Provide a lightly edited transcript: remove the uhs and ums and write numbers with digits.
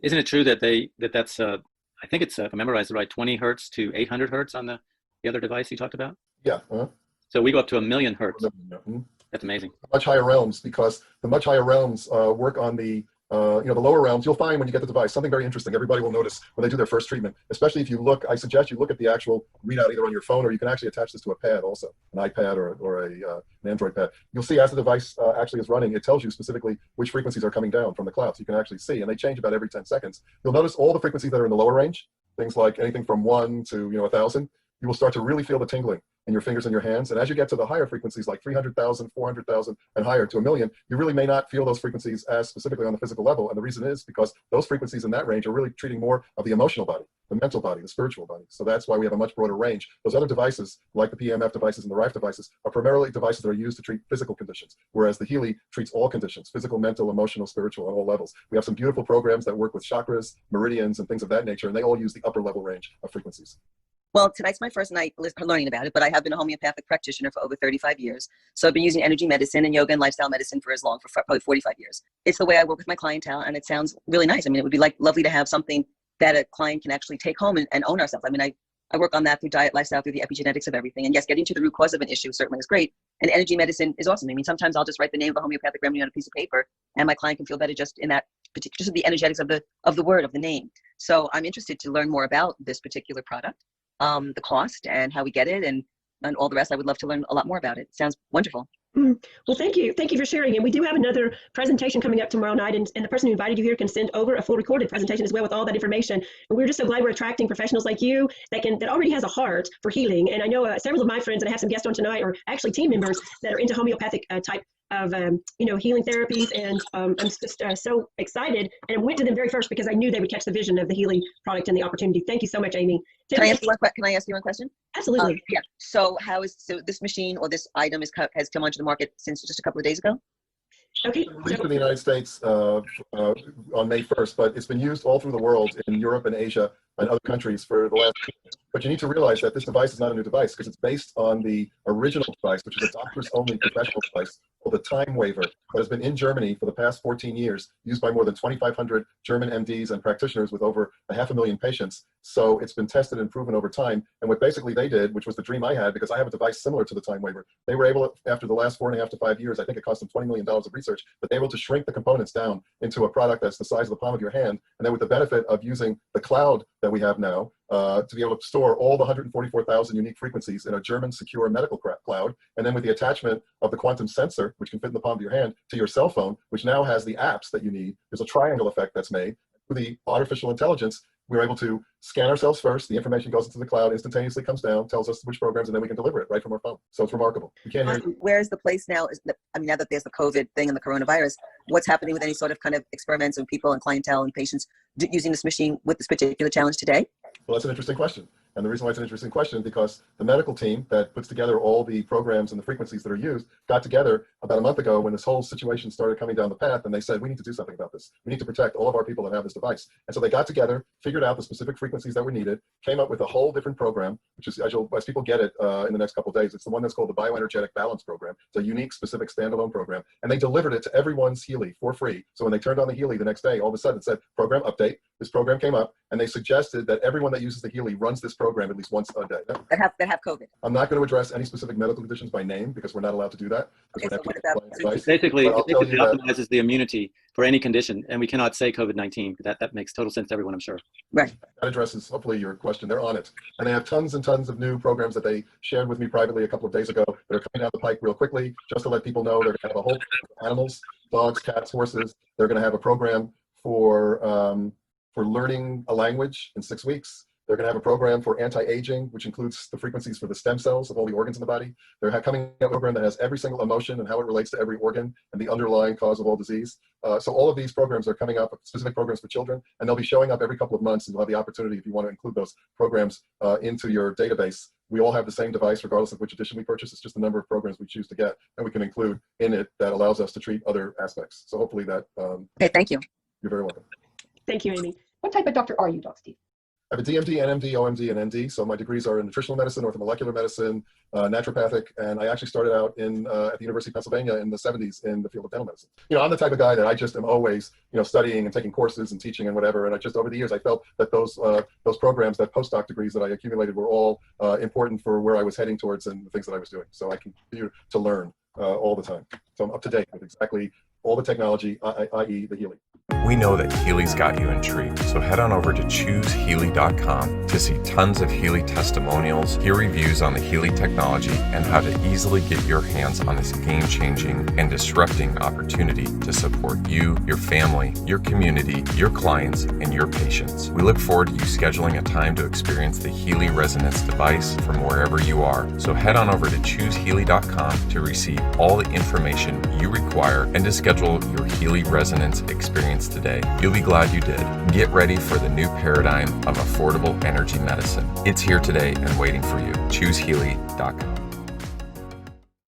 Isn't it true that that's I think it's if I memorized it right, 20 hertz to 800 hertz on the other device you talked about? Yeah. So we go up to 1,000,000 hertz. Mhm. That's amazing. Much higher realms, because the much higher realms work on the the lower realms. You'll find when you get the device something very interesting. Everybody will notice when they do their first treatment, especially if you look. I suggest you look at the actual readout either on your phone, or you can actually attach this to a pad, also an iPad or an Android pad. You'll see as the device actually is running, it tells you specifically which frequencies are coming down from the cloud. So you can actually see, and they change about every 10 seconds. You'll notice all the frequencies that are in the lower range, things like anything from 1 to 1,000. You will start to really feel the tingling in your fingers and your hands. And as you get to the higher frequencies, like 300,000, 400,000, and higher to 1,000,000, you really may not feel those frequencies as specifically on the physical level. And the reason is because those frequencies in that range are really treating more of the emotional body, the mental body, the spiritual body. So that's why we have a much broader range. Those other devices, like the PMF devices and the RIFE devices, are primarily devices that are used to treat physical conditions, whereas the Healy treats all conditions: physical, mental, emotional, spiritual, on all levels. We have some beautiful programs that work with chakras, meridians, and things of that nature, and they all use the upper level range of frequencies. Well, tonight's my first night learning about it, but I have been a homeopathic practitioner for over 35 years. So I've been using energy medicine and yoga and lifestyle medicine for probably 45 years. It's the way I work with my clientele, and it sounds really nice. I mean, it would be lovely to have something that a client can actually take home and own ourselves. I mean, I work on that through diet, lifestyle, through the epigenetics of everything. And yes, getting to the root cause of an issue certainly is great. And energy medicine is awesome. I mean, sometimes I'll just write the name of a homeopathic remedy on a piece of paper, and my client can feel better just in that particular, just the energetics of the word, of the name. So I'm interested to learn more about this particular product. The cost and how we get it, and all the rest. I would love to learn a lot more about it. Sounds wonderful. Well, thank you for sharing. And we do have another presentation coming up tomorrow night, and the person who invited you here can send over a full recorded presentation as well with all that information. And we're just so glad we're attracting professionals like you that already has a heart for healing. And I know several of my friends, and I have some guests on tonight, are actually team members that are into homeopathic type of healing therapies, and I'm just so excited, and I went to them very first because I knew they would catch the vision of the Healy product and the opportunity. Thank you so much, Amy. Can I ask you one question? Absolutely. Yeah. So this machine or this item has come onto the market since just a couple of days ago? Okay. Released in the United States on May 1st, but it's been used all through the world, in Europe and Asia and other countries, for the last year. But you need to realize that this device is not a new device, because it's based on the original device, which is a doctor's-only professional device called the Time Waver, that has been in Germany for the past 14 years, used by more than 2,500 German MDs and practitioners with over 500,000 patients. So it's been tested and proven over time. And what basically they did, which was the dream I had, because I have a device similar to the Time Waver, they were able, after the last 4.5 to 5 years, I think it cost them $20 million of research, but they were able to shrink the components down into a product that's the size of the palm of your hand. And then with the benefit of using the cloud that we have now, to be able to store all the 144,000 unique frequencies in a German secure medical cloud, and then with the attachment of the quantum sensor, which can fit in the palm of your hand, to your cell phone, which now has the apps that you need. There's a triangle effect that's made. With the artificial intelligence, we're able to scan ourselves first. The information goes into the cloud, instantaneously comes down, tells us which programs, and then we can deliver it right from our phone. So it's remarkable. You can't hear. Where's the place now? Now that there's the COVID thing and the coronavirus, what's happening with any sort of kind of experiments and people and clientele and patients using this machine with this particular challenge today? Well, that's an interesting question. And the reason why it's an interesting question is because the medical team that puts together all the programs and the frequencies that are used got together about a month ago when this whole situation started coming down the path, and they said, we need to do something about this. We need to protect all of our people that have this device. And so they got together, figured out the specific frequencies that were needed, came up with a whole different program, which is, as people get it in the next couple of days, it's the one that's called the Bioenergetic Balance Program. It's a unique, specific, standalone program. And they delivered it to everyone's Healy for free. So when they turned on the Healy the next day, all of a sudden it said, program update. This program came up, and they suggested that everyone that uses the Healy runs this program at least once a day. That have COVID. I'm not going to address any specific medical conditions by name, because we're not allowed to do that. Okay, so what about basically, it optimizes the immunity for any condition, and we cannot say COVID-19. That makes total sense to everyone, I'm sure. Right. That addresses, hopefully, your question. They're on it. And they have tons and tons of new programs that they shared with me privately a couple of days ago that are coming down the pike real quickly, just to let people know they're going to have a whole animals, dogs, cats, horses. They're going to have a program for learning a language in 6 weeks. They're going to have a program for anti-aging, which includes the frequencies for the stem cells of all the organs in the body. They're coming out with a program that has every single emotion and how it relates to every organ and the underlying cause of all disease. So all of these programs are coming up, specific programs for children, and they'll be showing up every couple of months, and you'll have the opportunity, if you want to include those programs into your database. We all have the same device, regardless of which edition we purchase. It's just the number of programs we choose to get, and we can include in it that allows us to treat other aspects. So hopefully that. Okay, thank you. You're very welcome. Thank you, Amy. What type of doctor are you, Doc Steve? I have a DMD, NMD, OMD, and ND. So my degrees are in nutritional medicine, orthomolecular medicine, naturopathic, and I actually started out at the University of Pennsylvania in the 70s in the field of dental medicine. I'm the type of guy that I just am always, studying and taking courses and teaching and whatever. And I just, over the years, I felt that those programs, that postdoc degrees that I accumulated were all important for where I was heading towards and the things that I was doing. So I continue to learn all the time. So I'm up to date with exactly all the technology, i.e. the Healy. We know that Healy's got you intrigued, so head on over to ChooseHealy.com to see tons of Healy testimonials, hear reviews on the Healy technology, and how to easily get your hands on this game-changing and disrupting opportunity to support you, your family, your community, your clients, and your patients. We look forward to you scheduling a time to experience the Healy Resonance device from wherever you are. So head on over to ChooseHealy.com to receive all the information you require and to schedule your Healy Resonance experience today. You'll be glad you did. Get ready for the new paradigm of affordable energy medicine. It's here today and waiting for you. ChooseHealy.com.